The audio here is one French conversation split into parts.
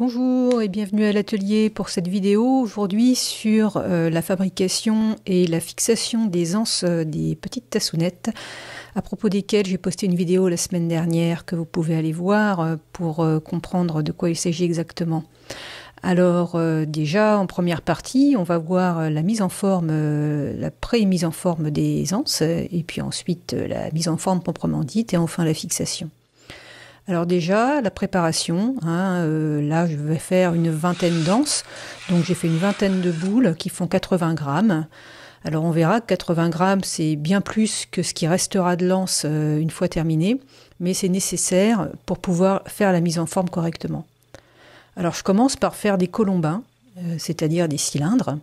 Bonjour et bienvenue à l'atelier pour cette vidéo aujourd'hui sur la fabrication et la fixation des anses des petites tassounettes à propos desquelles j'ai posté une vidéo la semaine dernière que vous pouvez aller voir pour comprendre de quoi il s'agit exactement. Alors déjà en première partie on va voir la mise en forme, la pré-mise en forme des anses et puis ensuite la mise en forme proprement dite et enfin la fixation. Alors déjà, la préparation, là je vais faire une vingtaine d'anses, donc j'ai fait une vingtaine de boules qui font 80 grammes. Alors on verra que 80 grammes c'est bien plus que ce qui restera de l'anse une fois terminé, mais c'est nécessaire pour pouvoir faire la mise en forme correctement. Alors je commence par faire des colombins, c'est-à-dire des cylindres,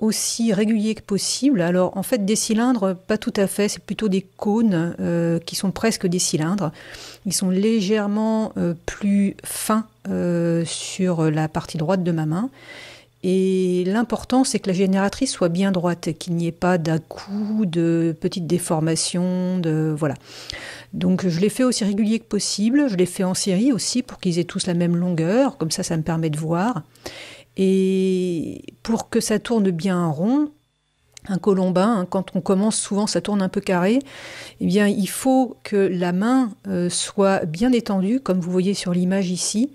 aussi réguliers que possible. Alors en fait des cylindres, pas tout à fait, c'est plutôt des cônes qui sont presque des cylindres. Ils sont légèrement plus fins sur la partie droite de ma main. Et l'important c'est que la génératrice soit bien droite, qu'il n'y ait pas d'à-coups, de petites déformations, voilà. Donc je les fais aussi réguliers que possible, je les fais en série aussi pour qu'ils aient tous la même longueur, comme ça me permet de voir. Et pour que ça tourne bien rond, un colombin, quand on commence souvent ça tourne un peu carré, eh bien il faut que la main soit bien étendue, comme vous voyez sur l'image ici,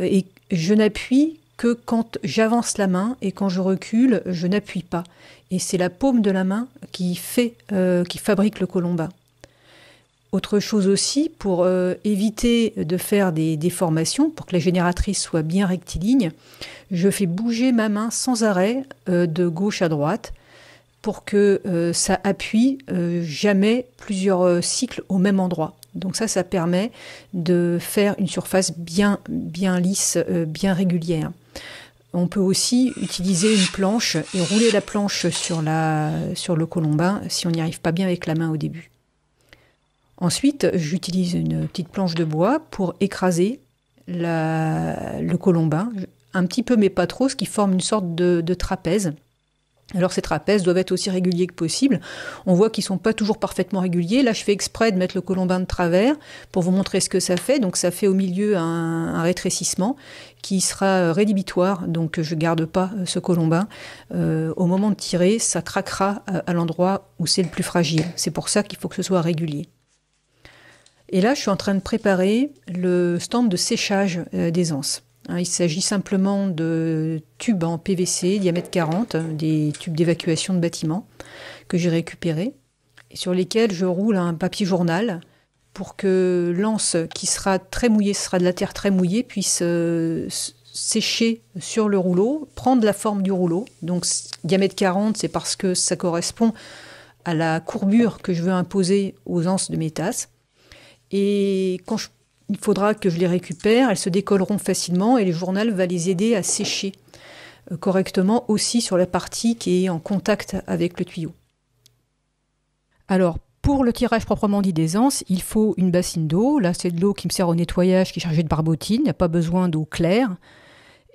et je n'appuie que quand j'avance la main et quand je recule, je n'appuie pas. Et c'est la paume de la main qui fabrique le colombin. Autre chose aussi, pour éviter de faire des déformations, pour que la génératrice soit bien rectiligne, je fais bouger ma main sans arrêt de gauche à droite pour que ça appuie jamais plusieurs cycles au même endroit. Donc ça permet de faire une surface bien lisse, bien régulière. On peut aussi utiliser une planche et rouler la planche sur le colombin si on n'y arrive pas bien avec la main au début. Ensuite, j'utilise une petite planche de bois pour écraser le colombin, un petit peu mais pas trop, ce qui forme une sorte de trapèze. Alors ces trapèzes doivent être aussi réguliers que possible. On voit qu'ils ne sont pas toujours parfaitement réguliers. Là, je fais exprès de mettre le colombin de travers pour vous montrer ce que ça fait. Donc ça fait au milieu un rétrécissement qui sera rédhibitoire. Donc je ne garde pas ce colombin. Au moment de tirer, ça craquera à l'endroit où c'est le plus fragile. C'est pour ça qu'il faut que ce soit régulier. Et là, je suis en train de préparer le stand de séchage des anses. Il s'agit simplement de tubes en PVC, diamètre 40, des tubes d'évacuation de bâtiment que j'ai récupérés, et sur lesquels je roule un papier journal pour que l'anse qui sera très mouillée, ce sera de la terre très mouillée, puisse sécher sur le rouleau, prendre la forme du rouleau. Donc diamètre 40, c'est parce que ça correspond à la courbure que je veux imposer aux anses de mes tasses. Et il faudra que je les récupère, elles se décolleront facilement et le journal va les aider à sécher correctement aussi sur la partie qui est en contact avec le tuyau. Alors, pour le tirage proprement dit des anses, il faut une bassine d'eau. Là, c'est de l'eau qui me sert au nettoyage, qui est chargée de barbotine, il n'y a pas besoin d'eau claire.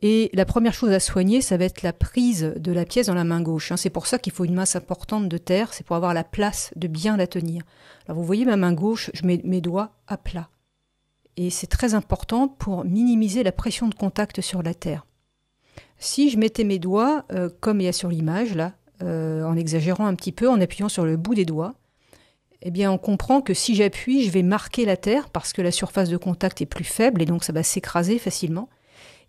Et la première chose à soigner, ça va être la prise de la pièce dans la main gauche. C'est pour ça qu'il faut une masse importante de terre, c'est pour avoir la place de bien la tenir. Alors vous voyez ma main gauche, je mets mes doigts à plat. Et c'est très important pour minimiser la pression de contact sur la terre. Si je mettais mes doigts, comme il y a sur l'image, là, en exagérant un petit peu, en appuyant sur le bout des doigts, eh bien on comprend que si j'appuie, je vais marquer la terre parce que la surface de contact est plus faible et donc ça va s'écraser facilement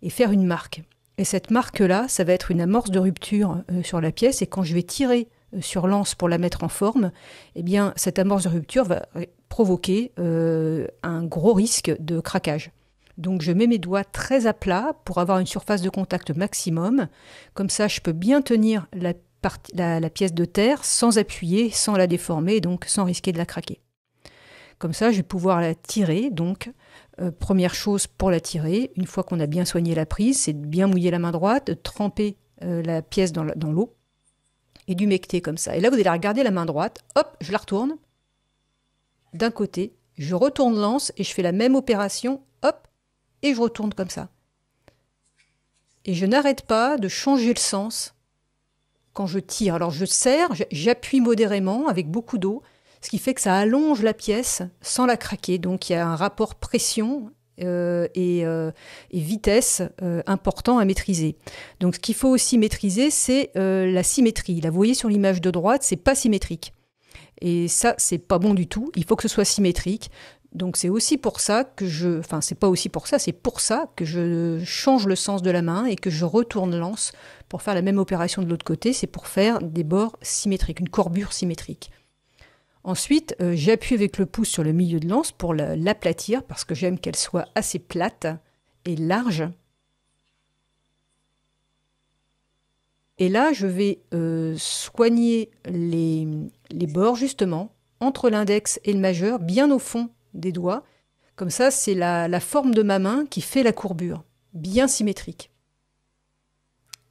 et faire une marque. Et cette marque-là, ça va être une amorce de rupture sur la pièce et quand je vais tirer sur l'anse pour la mettre en forme, eh bien cette amorce de rupture va provoquer un gros risque de craquage. Donc je mets mes doigts très à plat pour avoir une surface de contact maximum. Comme ça, je peux bien tenir la pièce de terre sans appuyer, sans la déformer, donc sans risquer de la craquer. Comme ça, je vais pouvoir la tirer. Donc, première chose pour la tirer, une fois qu'on a bien soigné la prise, c'est de bien mouiller la main droite, de tremper la pièce dans l'eau et d'humecter comme ça. Et là, vous allez regarder la main droite, hop, je la retourne d'un côté, je retourne l'anse et je fais la même opération, hop, et je retourne comme ça. Et je n'arrête pas de changer le sens quand je tire. Alors je serre, j'appuie modérément avec beaucoup d'eau, ce qui fait que ça allonge la pièce sans la craquer. Donc il y a un rapport pression et vitesse important à maîtriser. Donc ce qu'il faut aussi maîtriser, c'est la symétrie. Là, vous voyez sur l'image de droite, c'est pas symétrique. Et ça, c'est pas bon du tout. Il faut que ce soit symétrique. Donc c'est aussi pour ça que c'est pas aussi pour ça, c'est pour ça que je change le sens de la main et que je retourne l'anse pour faire la même opération de l'autre côté. C'est pour faire des bords symétriques, une courbure symétrique. Ensuite, j'appuie avec le pouce sur le milieu de l'anse pour l'aplatir parce que j'aime qu'elle soit assez plate et large. Et là, je vais soigner les bords justement entre l'index et le majeur, bien au fond des doigts. Comme ça, c'est la forme de ma main qui fait la courbure, bien symétrique.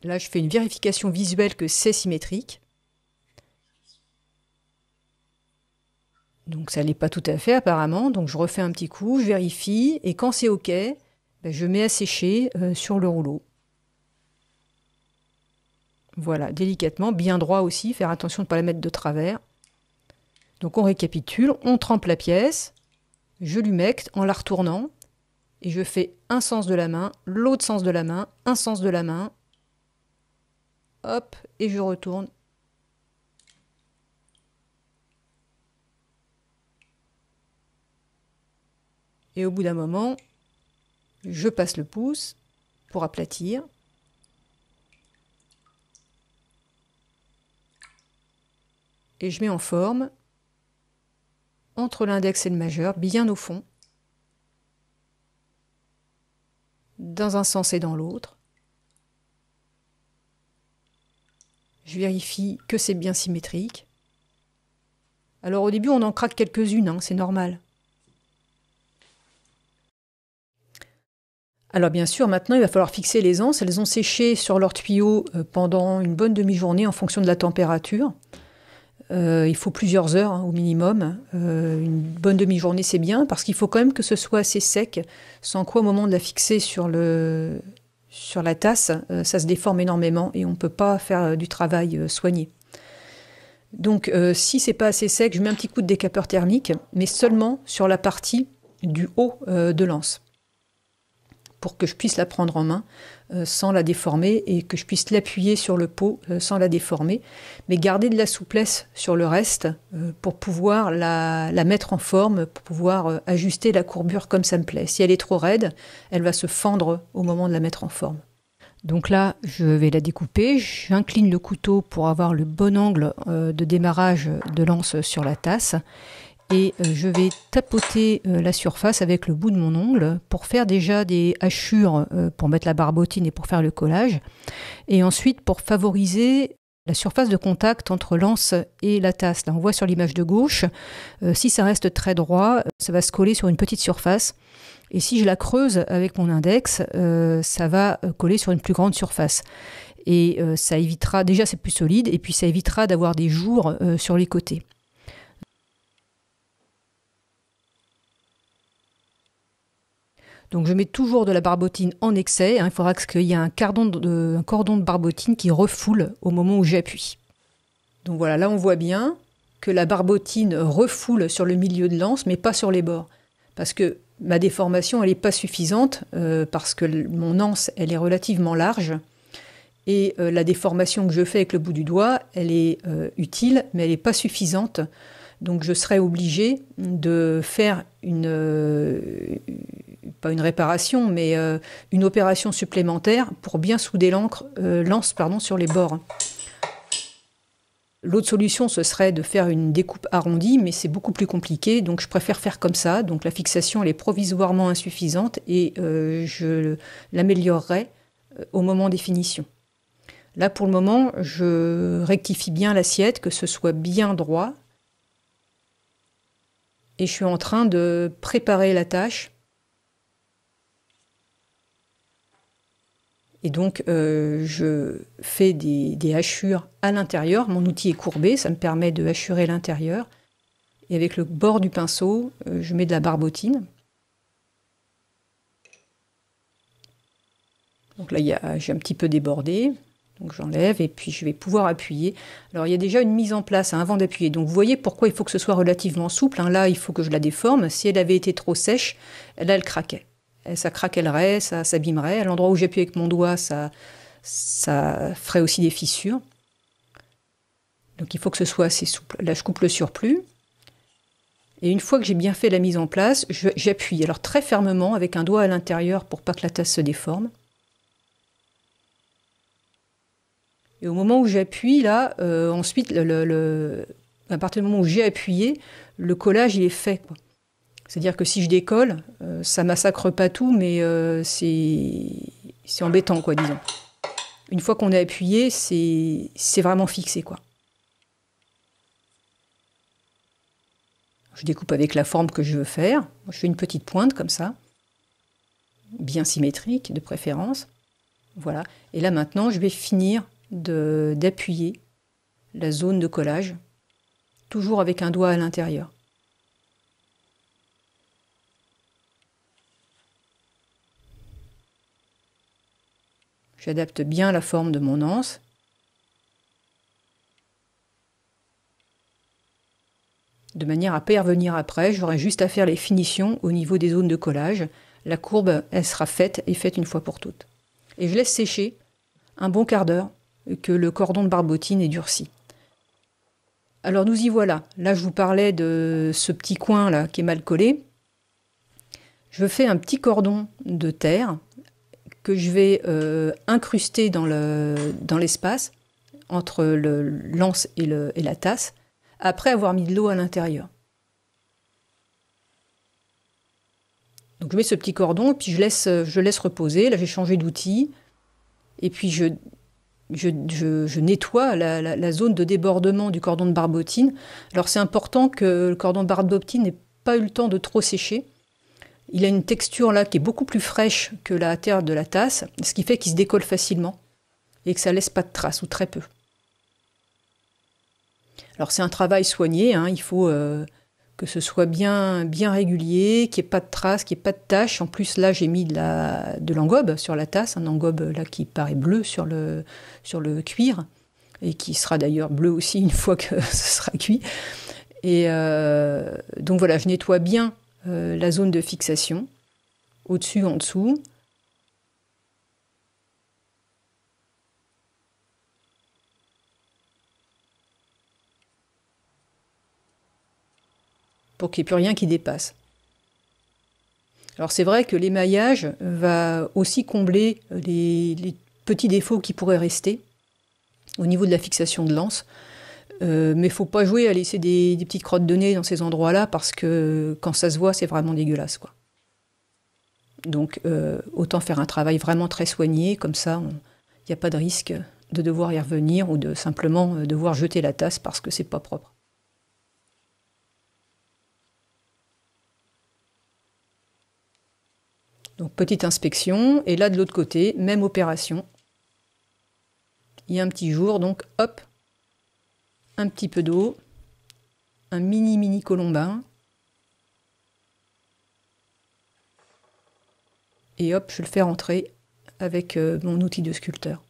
Là, je fais une vérification visuelle que c'est symétrique. Donc ça ne l'est pas tout à fait apparemment, donc je refais un petit coup, je vérifie, et quand c'est OK, je mets à sécher sur le rouleau. Voilà, délicatement, bien droit aussi, faire attention de ne pas la mettre de travers. Donc on récapitule, on trempe la pièce, je l'humecte en la retournant, et je fais un sens de la main, l'autre sens de la main, un sens de la main, hop, et je retourne. Et au bout d'un moment, je passe le pouce pour aplatir. Et je mets en forme entre l'index et le majeur, bien au fond, dans un sens et dans l'autre. Je vérifie que c'est bien symétrique. Alors au début, on en craque quelques-unes, hein, c'est normal. Alors bien sûr, maintenant, il va falloir fixer les anses. Elles ont séché sur leur tuyau pendant une bonne demi-journée en fonction de la température. Il faut plusieurs heures hein, au minimum. Une bonne demi-journée, c'est bien, parce qu'il faut quand même que ce soit assez sec, sans quoi au moment de la fixer sur la tasse, ça se déforme énormément et on ne peut pas faire du travail soigné. Donc si c'est pas assez sec, je mets un petit coup de décapeur thermique, mais seulement sur la partie du haut de l'anse, pour que je puisse la prendre en main sans la déformer et que je puisse l'appuyer sur le pot sans la déformer, mais garder de la souplesse sur le reste pour pouvoir la mettre en forme, pour pouvoir ajuster la courbure comme ça me plaît. Si elle est trop raide, elle va se fendre au moment de la mettre en forme. Donc là, je vais la découper, j'incline le couteau pour avoir le bon angle de démarrage de l'anse sur la tasse. Et je vais tapoter la surface avec le bout de mon ongle pour faire déjà des hachures pour mettre la barbotine et pour faire le collage. Et ensuite pour favoriser la surface de contact entre l'anse et la tasse. Là on voit sur l'image de gauche, si ça reste très droit, ça va se coller sur une petite surface. Et si je la creuse avec mon index, ça va coller sur une plus grande surface. Et ça évitera, déjà c'est plus solide, et puis ça évitera d'avoir des jours sur les côtés. Donc je mets toujours de la barbotine en excès, hein, il faudra qu'il y ait un cordon de barbotine qui refoule au moment où j'appuie. Donc voilà, là on voit bien que la barbotine refoule sur le milieu de l'anse, mais pas sur les bords. Parce que ma déformation, elle n'est pas suffisante, parce que mon anse, elle est relativement large, et la déformation que je fais avec le bout du doigt, elle est utile, mais elle n'est pas suffisante. Donc je serai obligée de faire pas une réparation, mais une opération supplémentaire pour bien souder l'anse sur les bords. L'autre solution, ce serait de faire une découpe arrondie, mais c'est beaucoup plus compliqué, donc je préfère faire comme ça. Donc la fixation, elle est provisoirement insuffisante et je l'améliorerai au moment des finitions. Là, pour le moment, je rectifie bien l'assiette, que ce soit bien droit. Et je suis en train de préparer la tâche. Et donc, je fais des hachures à l'intérieur. Mon outil est courbé, ça me permet de hachurer l'intérieur. Et avec le bord du pinceau, je mets de la barbotine. Donc là, j'ai un petit peu débordé. Donc j'enlève et puis je vais pouvoir appuyer. Alors il y a déjà une mise en place hein, avant d'appuyer. Donc vous voyez pourquoi il faut que ce soit relativement souple. Hein. Là, il faut que je la déforme. Si elle avait été trop sèche, là, elle craquait. ça craquellerait, ça s'abîmerait. À l'endroit où j'appuie avec mon doigt, ça ferait aussi des fissures. Donc il faut que ce soit assez souple. Là, je coupe le surplus. Et une fois que j'ai bien fait la mise en place, j'appuie. Alors très fermement, avec un doigt à l'intérieur pour pas que la tasse se déforme. Et au moment où j'appuie, là, ensuite, à partir du moment où j'ai appuyé, le collage, il est fait, quoi. C'est-à-dire que si je décolle, ça massacre pas tout, mais c'est embêtant, quoi, disons. Une fois qu'on a appuyé, c'est vraiment fixé, quoi. Je découpe avec la forme que je veux faire. Je fais une petite pointe comme ça, bien symétrique de préférence. Voilà. Et là maintenant, je vais finir d'appuyer la zone de collage, toujours avec un doigt à l'intérieur. J'adapte bien la forme de mon anse. De manière à ne pas y revenir après, j'aurai juste à faire les finitions au niveau des zones de collage. La courbe, elle sera faite et faite une fois pour toutes. Et je laisse sécher un bon quart d'heure que le cordon de barbotine est durci. Alors nous y voilà. Là, je vous parlais de ce petit coin là qui est mal collé. Je fais un petit cordon de terre que je vais incruster dans l'espace entre l'anse et la tasse, après avoir mis de l'eau à l'intérieur. Donc je mets ce petit cordon, puis je laisse reposer. Là, j'ai changé d'outil. Et puis je nettoie la zone de débordement du cordon de barbotine. Alors c'est important que le cordon de barbotine n'ait pas eu le temps de trop sécher. Il a une texture là qui est beaucoup plus fraîche que la terre de la tasse, ce qui fait qu'il se décolle facilement et que ça laisse pas de traces, ou très peu. Alors c'est un travail soigné, hein, il faut que ce soit bien régulier, qu'il n'y ait pas de traces, qu'il n'y ait pas de taches. En plus là j'ai mis de l'engobe sur la tasse, un engobe là qui paraît bleu sur le cuir, et qui sera d'ailleurs bleu aussi une fois que ce sera cuit. Et donc voilà, je nettoie bien la zone de fixation, au-dessus, en dessous. Pour qu'il n'y ait plus rien qui dépasse. Alors c'est vrai que l'émaillage va aussi combler les petits défauts qui pourraient rester au niveau de la fixation de l'anse. Mais il ne faut pas jouer à laisser des petites crottes de nez dans ces endroits-là, parce que quand ça se voit, c'est vraiment dégueulasse, quoi. Donc autant faire un travail vraiment très soigné, comme ça il n'y a pas de risque de devoir y revenir ou de simplement devoir jeter la tasse parce que c'est pas propre. Donc petite inspection, et là de l'autre côté, même opération. Il y a un petit jour, donc hop, un petit peu d'eau, un mini colombin, et hop, je le fais rentrer avec mon outil de sculpteur.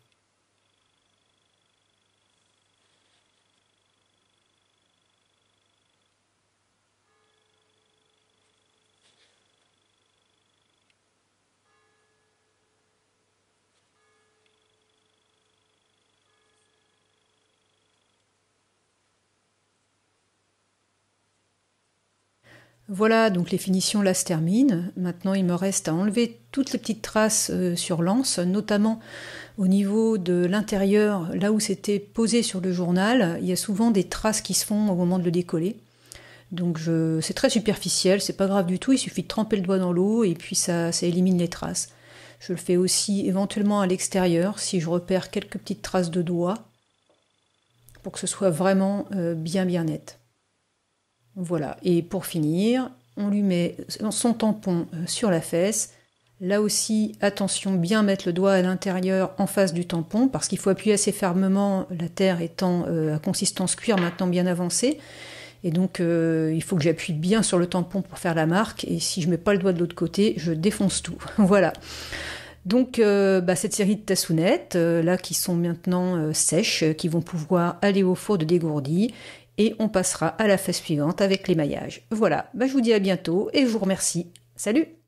Voilà, donc les finitions là se terminent. Maintenant, il me reste à enlever toutes les petites traces sur l'anse, notamment au niveau de l'intérieur, là où c'était posé sur le journal. Il y a souvent des traces qui se font au moment de le décoller. Donc c'est très superficiel, c'est pas grave du tout, il suffit de tremper le doigt dans l'eau et puis ça élimine les traces. Je le fais aussi éventuellement à l'extérieur, si je repère quelques petites traces de doigts, pour que ce soit vraiment bien net. Voilà, et pour finir, on lui met son tampon sur la fesse. Là aussi, attention, bien mettre le doigt à l'intérieur en face du tampon, parce qu'il faut appuyer assez fermement, la terre étant à consistance cuir maintenant bien avancée. Et donc il faut que j'appuie bien sur le tampon pour faire la marque, et si je ne mets pas le doigt de l'autre côté, je défonce tout. Voilà. Donc cette série de tassounettes, là qui sont maintenant sèches, qui vont pouvoir aller au four de dégourdi, et on passera à la phase suivante avec l'émaillage. Voilà, je vous dis à bientôt et je vous remercie. Salut!